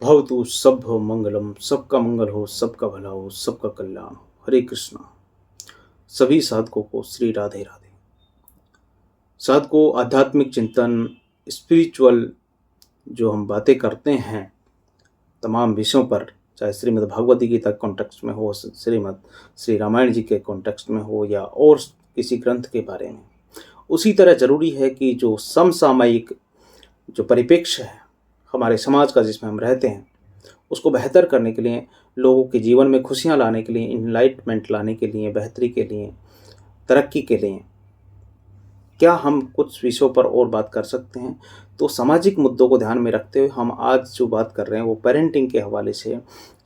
भवतु सब मंगलम, सबका मंगल हो, सबका भला हो, सबका कल्याण हो। हरे कृष्णा। सभी साधकों को श्री राधे राधे। साधकों, आध्यात्मिक चिंतन, स्पिरिचुअल जो हम बातें करते हैं तमाम विषयों पर, चाहे श्रीमद् भागवती गीता कॉन्टेक्स्ट में हो, श्रीमद् श्री रामायण जी के कॉन्टेक्स्ट में हो, या और किसी ग्रंथ के बारे में, उसी तरह जरूरी है कि जो समसामयिक जो परिप्रेक्ष्य है हमारे समाज का जिसमें हम रहते हैं, उसको बेहतर करने के लिए, लोगों के जीवन में खुशियाँ लाने के लिए, इनलाइटमेंट लाने के लिए, बेहतरी के लिए, तरक्की के लिए क्या हम कुछ विषयों पर और बात कर सकते हैं। तो सामाजिक मुद्दों को ध्यान में रखते हुए हम आज जो बात कर रहे हैं वो पेरेंटिंग के हवाले से,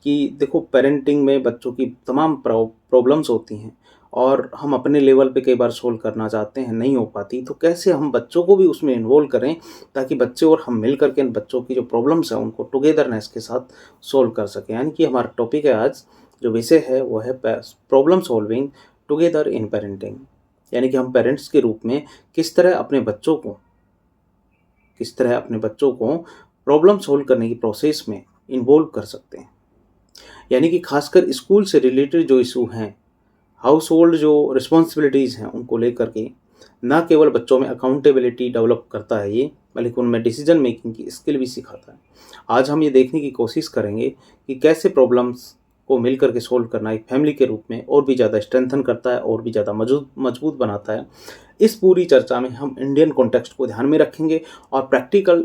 कि देखो पेरेंटिंग में बच्चों की तमाम प्रॉब्लम्स होती हैं और हम अपने लेवल पे कई बार सोल्व करना चाहते हैं, नहीं हो पाती, तो कैसे हम बच्चों को भी उसमें इन्वॉल्व करें ताकि बच्चे और हम मिल करके इन बच्चों की जो प्रॉब्लम्स हैं उनको टुगेदरनेस के साथ सोल्व कर सकें। यानी कि हमारा टॉपिक है आज, जो विषय है वो है problem solving together in parenting. यानी कि हम पेरेंट्स के रूप में किस तरह अपने बच्चों को प्रॉब्लम सोल्व करने की प्रोसेस में इन्वॉल्व कर सकते हैं। यानी कि खासकर स्कूल से रिलेटेड जो इशू हैं, हाउस होल्ड जो रिस्पॉन्सिबिलिटीज़ हैं, उनको लेकर के ना केवल बच्चों में अकाउंटेबिलिटी डेवलप करता है ये, बल्कि उनमें डिसीजन मेकिंग की स्किल भी सिखाता है। आज हम ये देखने की कोशिश करेंगे कि कैसे प्रॉब्लम्स को मिल करके सोल्व करना एक फैमिली के रूप में और भी ज़्यादा स्ट्रेंथन करता है और भी ज़्यादा मजबूत बनाता है। इस पूरी चर्चा में हम इंडियन कॉन्टेक्स्ट को ध्यान में रखेंगे और प्रैक्टिकल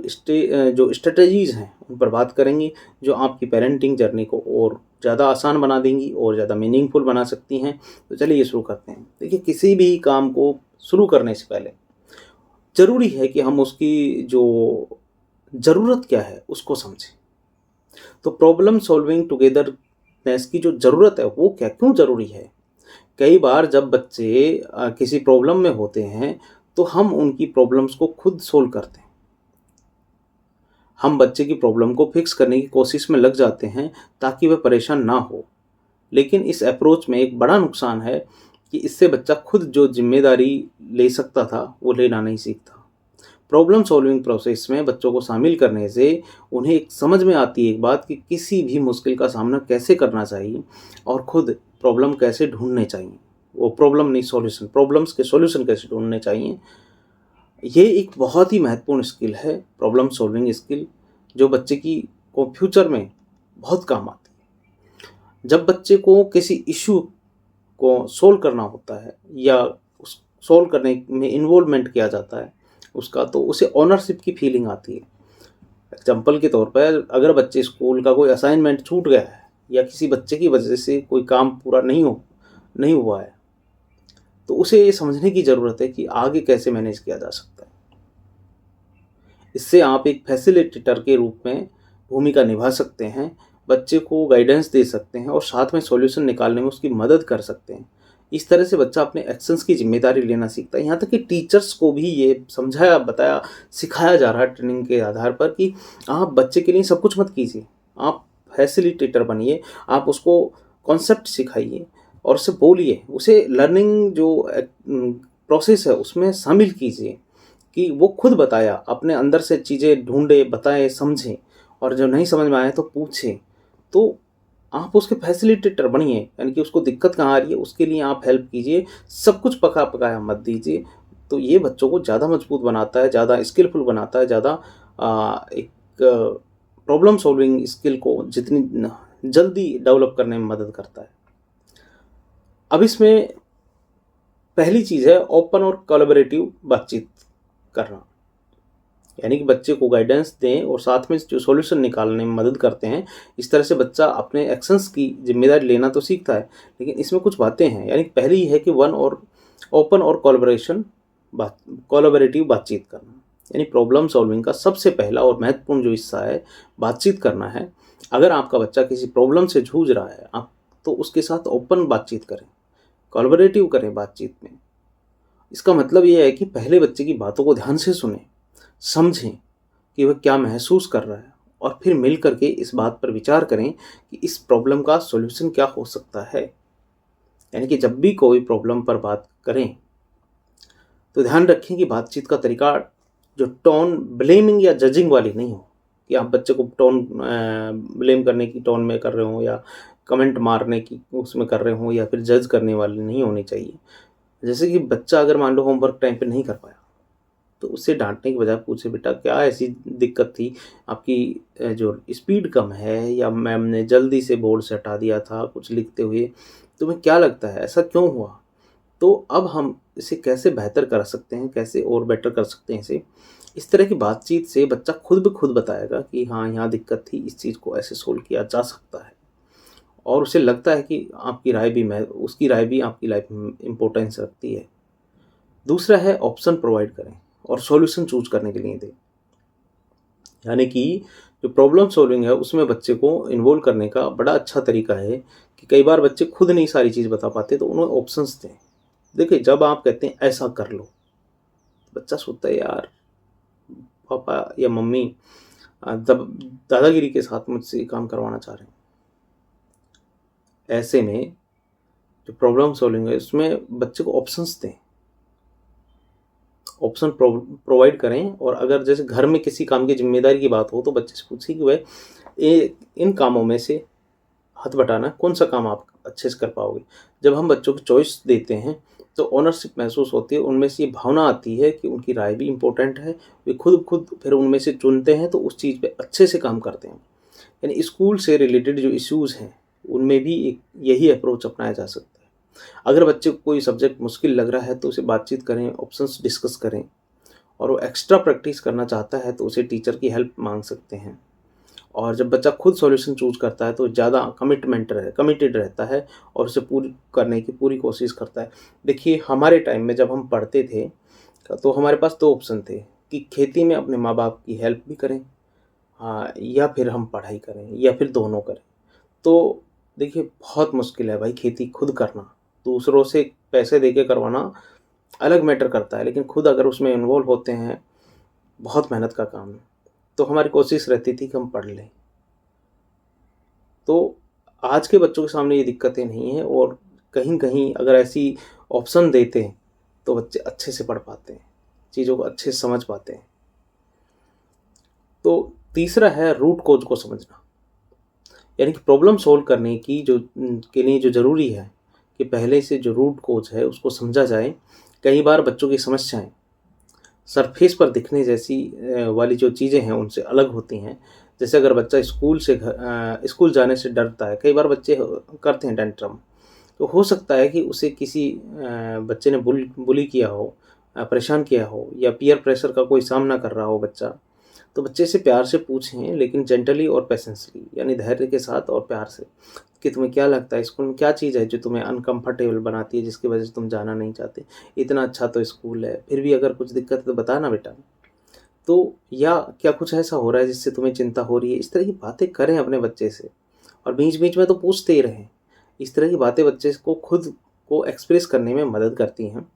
जो स्ट्रेटजीज़ हैं उन पर बात करेंगे, जो आपकी पेरेंटिंग जर्नी को और ज़्यादा आसान बना देंगी और ज़्यादा मीनिंगफुल बना सकती हैं। तो चलिए शुरू करते हैं। देखिए, किसी भी काम को शुरू करने से पहले ज़रूरी है कि हम उसकी जो ज़रूरत क्या है उसको समझें। तो प्रॉब्लम सॉल्विंग टुगेदरनेस की जो ज़रूरत है वो क्या, क्यों ज़रूरी है। कई बार जब बच्चे किसी प्रॉब्लम में होते हैं तो हम उनकी प्रॉब्लम्स को खुद सोल्व करते हैं। हम बच्चे की प्रॉब्लम को फिक्स करने की कोशिश में लग जाते हैं ताकि वह परेशान ना हो। लेकिन इस अप्रोच में एक बड़ा नुकसान है कि इससे बच्चा खुद जो जिम्मेदारी ले सकता था वो लेना नहीं सीखता। प्रॉब्लम सॉल्विंग प्रोसेस में बच्चों को शामिल करने से उन्हें एक समझ में आती है एक बात, कि किसी भी मुश्किल का सामना कैसे करना चाहिए और खुद प्रॉब्लम कैसे ढूंढने चाहिए। वो प्रॉब्लम नहीं, सॉल्यूशन, प्रॉब्लम्स के सॉल्यूशन कैसे ढूंढने चाहिए। ये एक बहुत ही महत्वपूर्ण स्किल है, प्रॉब्लम सॉल्विंग स्किल, जो बच्चे की को फ्यूचर में बहुत काम आती है। जब बच्चे को किसी इशू को सोल्व करना होता है या उस सोल्व करने में इन्वॉल्वमेंट किया जाता है उसका, तो उसे ऑनरशिप की फीलिंग आती है। एग्जाम्पल के तौर पर, अगर बच्चे स्कूल का कोई असाइनमेंट छूट गया है या किसी बच्चे की वजह से कोई काम पूरा नहीं हुआ है, तो उसे ये समझने की ज़रूरत है कि आगे कैसे मैनेज किया जा सकता है। इससे आप एक फैसिलिटेटर के रूप में भूमिका निभा सकते हैं, बच्चे को गाइडेंस दे सकते हैं और साथ में सॉल्यूशन निकालने में उसकी मदद कर सकते हैं। इस तरह से बच्चा अपने एक्शंस की जिम्मेदारी लेना सीखता है। यहाँ तक कि टीचर्स को भी ये समझाया, बताया, सिखाया जा रहा है ट्रेनिंग के आधार पर, कि आप बच्चे के लिए सब कुछ मत कीजिए, आप फैसिलिटेटर बनिए, आप उसको कॉन्सेप्ट सिखाइए और उससे बोलिए, उसे लर्निंग जो प्रोसेस है उसमें शामिल कीजिए, कि वो खुद बताया, अपने अंदर से चीज़ें ढूंढे, बताए, समझे, और जो नहीं समझ में आए तो पूछे। तो आप उसके फैसिलिटेटर बनिए, यानी कि उसको दिक्कत कहाँ आ रही है उसके लिए आप हेल्प कीजिए, सब कुछ पका पकाया मत दीजिए। तो ये बच्चों को ज़्यादा मजबूत बनाता है, ज़्यादा स्किलफुल बनाता है, ज़्यादा एक प्रॉब्लम सॉल्विंग स्किल को जितनी जल्दी डेवलप करने में मदद करता है। अब इसमें पहली चीज़ है ओपन और कोलैबोरेटिव बातचीत करना। यानी कि बच्चे को गाइडेंस दें और साथ में जो सॉल्यूशन निकालने में मदद करते हैं। इस तरह से बच्चा अपने एक्शंस की जिम्मेदारी लेना तो सीखता है, लेकिन इसमें कुछ बातें हैं। यानी पहली है कि ओपन और कोलैबोरेटिव बातचीत करना। यानी प्रॉब्लम सॉल्विंग का सबसे पहला और महत्वपूर्ण जो हिस्सा है बातचीत करना है। अगर आपका बच्चा किसी प्रॉब्लम से जूझ रहा है, आप तो उसके साथ ओपन बातचीत करें, कोलैबोरेटिव करें बातचीत में। इसका मतलब ये है कि पहले बच्चे की बातों को ध्यान से सुनें, समझें कि वह क्या महसूस कर रहा है, और फिर मिल करके इस बात पर विचार करें कि इस प्रॉब्लम का सॉल्यूशन क्या हो सकता है। यानी कि जब भी कोई प्रॉब्लम पर बात करें तो ध्यान रखें कि बातचीत का तरीका, जो टोन ब्लेमिंग या जजिंग वाली नहीं हो, कि आप बच्चे को टोन ब्लेम करने की टोन में कर रहे हो या कमेंट मारने की उसमें कर रहे हो या फिर जज करने वाले नहीं होनी चाहिए। जैसे कि बच्चा अगर मान लो होमवर्क टाइम पे नहीं कर पाया, तो उससे डाँटने की बजाय पूछे, बेटा क्या ऐसी दिक्कत थी? आपकी जो स्पीड कम है या मैम ने जल्दी से बोर्ड से हटा दिया था कुछ लिखते हुए, तुम्हें क्या लगता है ऐसा क्यों हुआ? तो अब हम इसे कैसे बेहतर कर सकते हैं, कैसे और बेटर कर सकते हैं इसे? इस तरह की बातचीत से बच्चा खुद ब खुद बताएगा कि हाँ, यहाँ दिक्कत थी, इस चीज़ को ऐसे सोल्व किया जा सकता है। और उसे लगता है कि आपकी राय भी मैं उसकी राय भी आपकी लाइफ में इम्पोर्टेंस रखती है। दूसरा है ऑप्शन प्रोवाइड करें और सॉल्यूशन चूज़ करने के लिए दें। यानी कि जो प्रॉब्लम सॉल्विंग है उसमें बच्चे को इन्वॉल्व करने का बड़ा अच्छा तरीका है कि कई बार बच्चे खुद नहीं सारी चीज़ बता पाते, तो उन्हें ऑप्शंस दें। देखिए, जब आप कहते हैं ऐसा कर लो, तो बच्चा सोचता है यार पापा या मम्मी दब दादागिरी के साथ मुझसे ये काम करवाना चाह रहे हैं। ऐसे में जो प्रॉब्लम सॉल्विंग है उसमें बच्चे को ऑप्शंस दें, ऑप्शन प्रोवाइड करें। और अगर जैसे घर में किसी काम की ज़िम्मेदारी की बात हो तो बच्चे से पूछिए कि भाई इन कामों में से हाथ बटाना कौन सा काम आप अच्छे से कर पाओगे। जब हम बच्चों को चॉइस देते हैं तो ओनरशिप महसूस होती है, उनमें से ये भावना आती है कि उनकी राय भी इम्पोर्टेंट है। वे खुद खुद फिर उनमें से चुनते हैं तो उस चीज़ पे अच्छे से काम करते हैं। यानी स्कूल से रिलेटेड जो इश्यूज़ हैं उनमें भी एक यही अप्रोच अपनाया जा सकता है। अगर बच्चे को कोई सब्जेक्ट मुश्किल लग रहा है तो उसे बातचीत करें, ऑप्शंस डिस्कस करें। और वो एक्स्ट्रा प्रैक्टिस करना चाहता है तो उसे टीचर की हेल्प मांग सकते हैं। और जब बच्चा खुद सॉल्यूशन चूज़ करता है तो ज़्यादा कमिटेड रहता है और उसे पूरी करने की पूरी कोशिश करता है। देखिए, हमारे टाइम में जब हम पढ़ते थे तो हमारे पास 2 ऑप्शन थे कि खेती में अपने माँ-बाप की हेल्प भी करें, हाँ, या फिर हम पढ़ाई करें या फिर दोनों करें। तो देखिए, बहुत मुश्किल है भाई खेती खुद करना। दूसरों से पैसे देके करवाना अलग मैटर करता है, लेकिन खुद अगर उसमें इन्वॉल्व होते हैं, बहुत मेहनत का काम है। तो हमारी कोशिश रहती थी कि हम पढ़ लें। तो आज के बच्चों के सामने ये दिक्कतें नहीं हैं और कहीं-कहीं अगर ऐसी ऑप्शन देते हैं, तो बच्चे अच्छे से पढ़ पाते हैं, चीज़ों को अच्छे से समझ पाते हैं। तो तीसरा है रूट कॉज़ को समझना। यानी कि प्रॉब्लम सॉल्व करने की के लिए जो ज़रूरी है कि पहले से जो रूट कॉज़ है उसको समझा जाए। कई बार बच्चों की समस्याएँ सरफेस पर दिखने जैसी वाली जो चीज़ें हैं उनसे अलग होती हैं। जैसे अगर बच्चा स्कूल जाने से डरता है, कई बार बच्चे करते हैं टेंट्रम, तो हो सकता है कि उसे किसी बच्चे ने बुली किया हो, परेशान किया हो या पीयर प्रेशर का कोई सामना कर रहा हो बच्चा। तो बच्चे से प्यार से पूछें, लेकिन जेंटली और पेशेंसली, यानी धैर्य के साथ और प्यार से, कि तुम्हें क्या लगता है स्कूल में क्या चीज़ है जो तुम्हें अनकंफर्टेबल बनाती है जिसकी वजह से तुम जाना नहीं चाहते? इतना अच्छा तो स्कूल है, फिर भी अगर कुछ दिक्कत है तो बता ना बेटा। तो या क्या कुछ ऐसा हो रहा है जिससे तुम्हें चिंता हो रही है? इस तरह की बातें करें अपने बच्चे से और बीच-बीच में तो पूछते ही रहें। इस तरह की बातें बच्चे को खुद को एक्सप्रेस करने में मदद करती हैं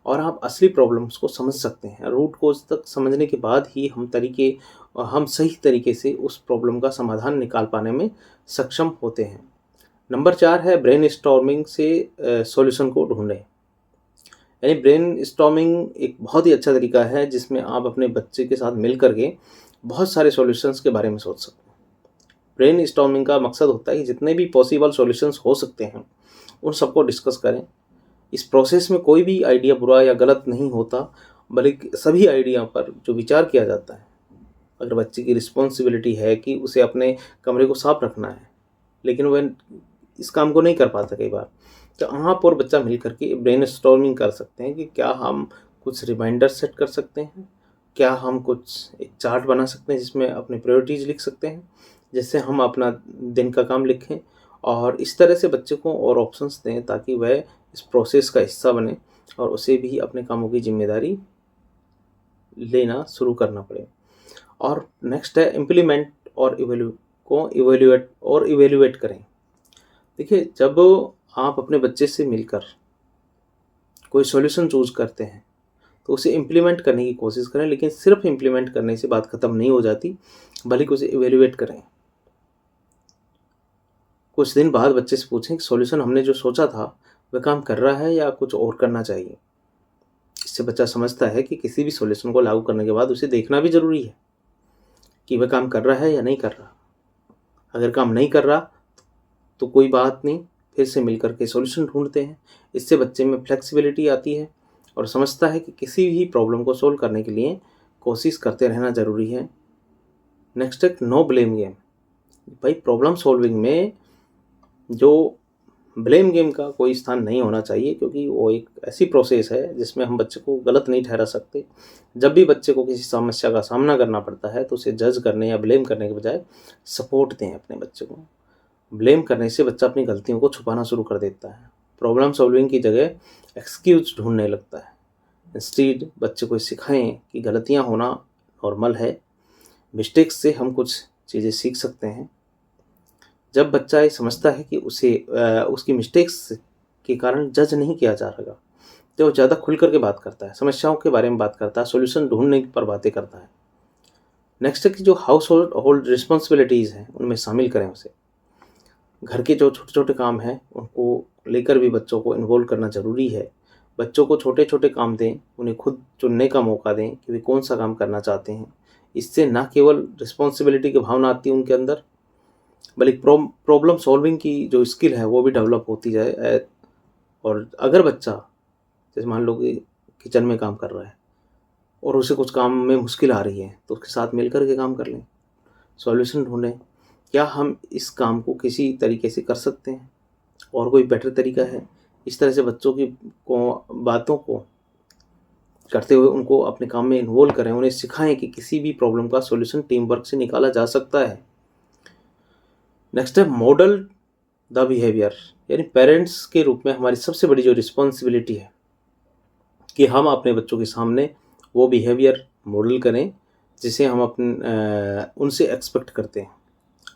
और आप असली प्रॉब्लम्स को समझ सकते हैं। रूट कॉज़ तक समझने के बाद ही हम सही तरीके से उस प्रॉब्लम का समाधान निकाल पाने में सक्षम होते हैं। नंबर 4 है ब्रेनस्टॉर्मिंग से सॉल्यूशन को ढूँढें। यानी ब्रेनस्टॉर्मिंग एक बहुत ही अच्छा तरीका है जिसमें आप अपने बच्चे के साथ मिल कर के बहुत सारे सॉल्यूशंस के बारे में सोच सकते हैं। ब्रेनस्टॉर्मिंग का मकसद होता है कि जितने भी पॉसिबल सॉल्यूशंस हो सकते हैं, उन सबको डिस्कस करें। इस प्रोसेस में कोई भी आइडिया बुरा या गलत नहीं होता, बल्कि सभी आइडिया पर जो विचार किया जाता है। अगर बच्चे की रिस्पॉन्सिबिलिटी है कि उसे अपने कमरे को साफ रखना है, लेकिन वह इस काम को नहीं कर पाता कई बार, तो आप और बच्चा मिल करके ब्रेनस्टॉर्मिंग कर सकते हैं कि क्या हम कुछ रिमाइंडर सेट कर सकते हैं, क्या हम कुछ एक चार्ट बना सकते हैं जिसमें अपनी प्रायोरिटीज़ लिख सकते हैं, जिससे हम अपना दिन का काम लिखें। और इस तरह से बच्चे को और ऑप्शंस दें ताकि वह इस प्रोसेस का हिस्सा बने और उसे भी अपने कामों की ज़िम्मेदारी लेना शुरू करना पड़े। और नेक्स्ट है इम्प्लीमेंट और इवैल्यूएट करें। देखिए, जब आप अपने बच्चे से मिलकर कोई सॉल्यूशन चूज़ करते हैं, तो उसे इम्प्लीमेंट करने की कोशिश करें, लेकिन सिर्फ़ इम्प्लीमेंट करने से बात ख़त्म नहीं हो जाती, बल्कि उसे इवैल्यूएट करें। कुछ दिन बाद बच्चे से पूछें कि सॉल्यूशन हमने जो सोचा था, वह काम कर रहा है या कुछ और करना चाहिए। इससे बच्चा समझता है कि किसी भी सॉल्यूशन को लागू करने के बाद उसे देखना भी ज़रूरी है। कि वह काम कर रहा है या नहीं कर रहा। अगर काम नहीं कर रहा तो कोई बात नहीं, फिर से मिल कर के सॉल्यूशन ढूंढते हैं। इससे बच्चे में फ्लेक्सिबिलिटी आती है और समझता है कि किसी भी प्रॉब्लम को सोल्व करने के लिए कोशिश करते रहना ज़रूरी है। नेक्स्ट है नो ब्लेम गेम। भाई प्रॉब्लम सॉल्विंग में जो ब्लेम गेम का कोई स्थान नहीं होना चाहिए, क्योंकि वो एक ऐसी प्रोसेस है जिसमें हम बच्चे को गलत नहीं ठहरा सकते। जब भी बच्चे को किसी समस्या का सामना करना पड़ता है तो उसे जज करने या ब्लेम करने के बजाय सपोर्ट दें अपने बच्चे को। ब्लेम करने से बच्चा अपनी गलतियों को छुपाना शुरू कर देता है, प्रॉब्लम सॉल्विंग की जगह एक्सक्यूज ढूंढने लगता है। इंस्टीड बच्चे को सिखाएं कि गलतियां होना नॉर्मल है, मिस्टेक्स से हम कुछ चीज़ें सीख सकते हैं। जब बच्चा ये समझता है कि उसे उसकी मिस्टेक्स के कारण जज नहीं किया जा रहा, तो वो ज़्यादा खुल कर के बात करता है, समस्याओं के बारे में बात करता है, सॉल्यूशन ढूंढने पर बातें करता है। नेक्स्ट है कि जो हाउस होल्ड रिस्पॉन्सिबिलिटीज़ हैं उनमें शामिल करें उसे। घर के जो छोटे छोटे काम हैं उनको लेकर भी बच्चों को इन्वॉल्व करना ज़रूरी है। बच्चों को छोटे छोटे काम दें, उन्हें खुद चुनने का मौका दें कि वे कौन सा काम करना चाहते हैं। इससे ना केवल रिस्पॉन्सिबिलिटी की भावना आती है उनके अंदर, बल्कि प्रॉब्लम सॉल्विंग की जो स्किल है वो भी डेवलप होती जाए। और अगर बच्चा जैसे मान लो कि किचन में काम कर रहा है और उसे कुछ काम में मुश्किल आ रही है, तो उसके साथ मिलकर के काम कर लें, सॉल्यूशन ढूंढें। क्या हम इस काम को किसी तरीके से कर सकते हैं और कोई बेटर तरीका है। इस तरह से बच्चों की बातों को करते हुए उनको अपने काम में इन्वॉल्व करें, उन्हें सिखाएं कि किसी भी प्रॉब्लम का सॉल्यूशन टीम वर्क से निकाला जा सकता है। नेक्स्ट है मॉडल द बिहेवियर। यानी पेरेंट्स के रूप में हमारी सबसे बड़ी जो रिस्पॉन्सिबिलिटी है कि हम अपने बच्चों के सामने वो बिहेवियर मॉडल करें जिसे हम उनसे एक्सपेक्ट करते हैं।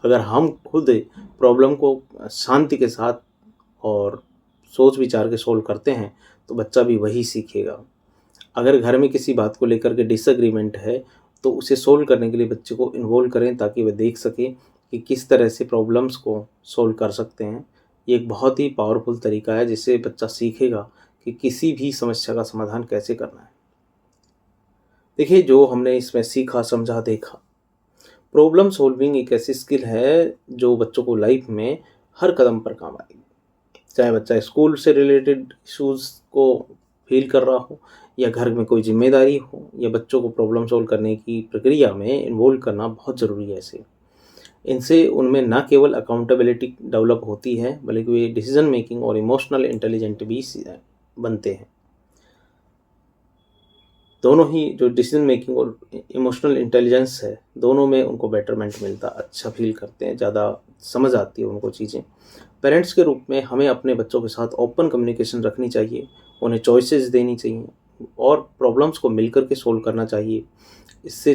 अगर हम खुद प्रॉब्लम को शांति के साथ और सोच विचार के सोल्व करते हैं तो बच्चा भी वही सीखेगा। अगर घर में किसी बात को लेकर के डिसएग्रीमेंट है तो उसे सोल्व करने के लिए बच्चे को इन्वॉल्व करें ताकि वह देख सके कि किस तरह से प्रॉब्लम्स को सोल्व कर सकते हैं। ये एक बहुत ही पावरफुल तरीका है जिससे बच्चा सीखेगा कि किसी भी समस्या का समाधान कैसे करना है। देखिए जो हमने इसमें सीखा, समझा, देखा, प्रॉब्लम सॉल्विंग एक ऐसी स्किल है जो बच्चों को लाइफ में हर कदम पर काम आएगी। चाहे बच्चा स्कूल से रिलेटेड इश्यूज़ को फील कर रहा हो या घर में कोई जिम्मेदारी हो, या बच्चों को प्रॉब्लम सॉल्व करने की प्रक्रिया में इन्वॉल्व करना बहुत ज़रूरी है। इनसे उनमें ना केवल अकाउंटेबिलिटी डेवलप होती है बल्कि वे डिसीजन मेकिंग और इमोशनल इंटेलिजेंट भी बनते हैं। दोनों ही जो डिसीजन मेकिंग और इमोशनल इंटेलिजेंस है, दोनों में उनको बेटरमेंट मिलता, अच्छा फील करते हैं, ज़्यादा समझ आती है उनको चीज़ें। पेरेंट्स के रूप में हमें अपने बच्चों के साथ ओपन कम्युनिकेशन रखनी चाहिए, उन्हें चॉइसेस देनी चाहिए और प्रॉब्लम्स को मिलकर के सोल्व करना चाहिए। इससे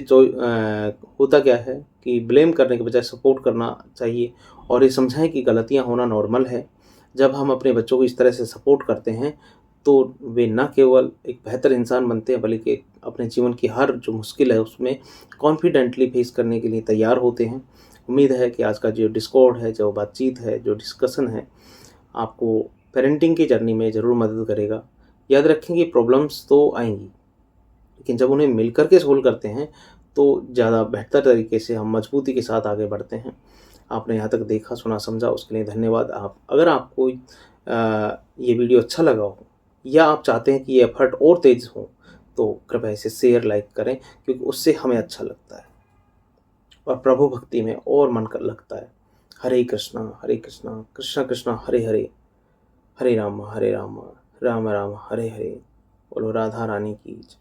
होता क्या है कि ब्लेम करने के बजाय सपोर्ट करना चाहिए और ये समझाएं कि गलतियां होना नॉर्मल है। जब हम अपने बच्चों को इस तरह से सपोर्ट करते हैं तो वे न केवल एक बेहतर इंसान बनते हैं बल्कि अपने जीवन की हर जो मुश्किल है उसमें कॉन्फिडेंटली फेस करने के लिए तैयार होते हैं। उम्मीद है कि आज का जो डिस्कॉर्ड है, जो बातचीत है, जो डिस्कशन है, आपको पेरेंटिंग की जर्नी में ज़रूर मदद करेगा। याद रखें कि प्रॉब्लम्स तो आएंगी, लेकिन जब उन्हें मिलकर के सोल्व करते हैं तो ज़्यादा बेहतर तरीके से हम मजबूती के साथ आगे बढ़ते हैं। आपने यहाँ तक देखा, सुना, समझा, उसके लिए धन्यवाद। अगर आपको ये वीडियो अच्छा लगा हो या आप चाहते हैं कि ये एफर्ट और तेज़ हो तो कृपया इसे शेयर, लाइक करें, क्योंकि उससे हमें अच्छा लगता है और प्रभु भक्ति में और मन कर लगता है। हरे कृष्णा कृष्णा कृष्णा हरे हरे, हरे राम राम राम हरे हरे। बोलो राधा रानी की जय।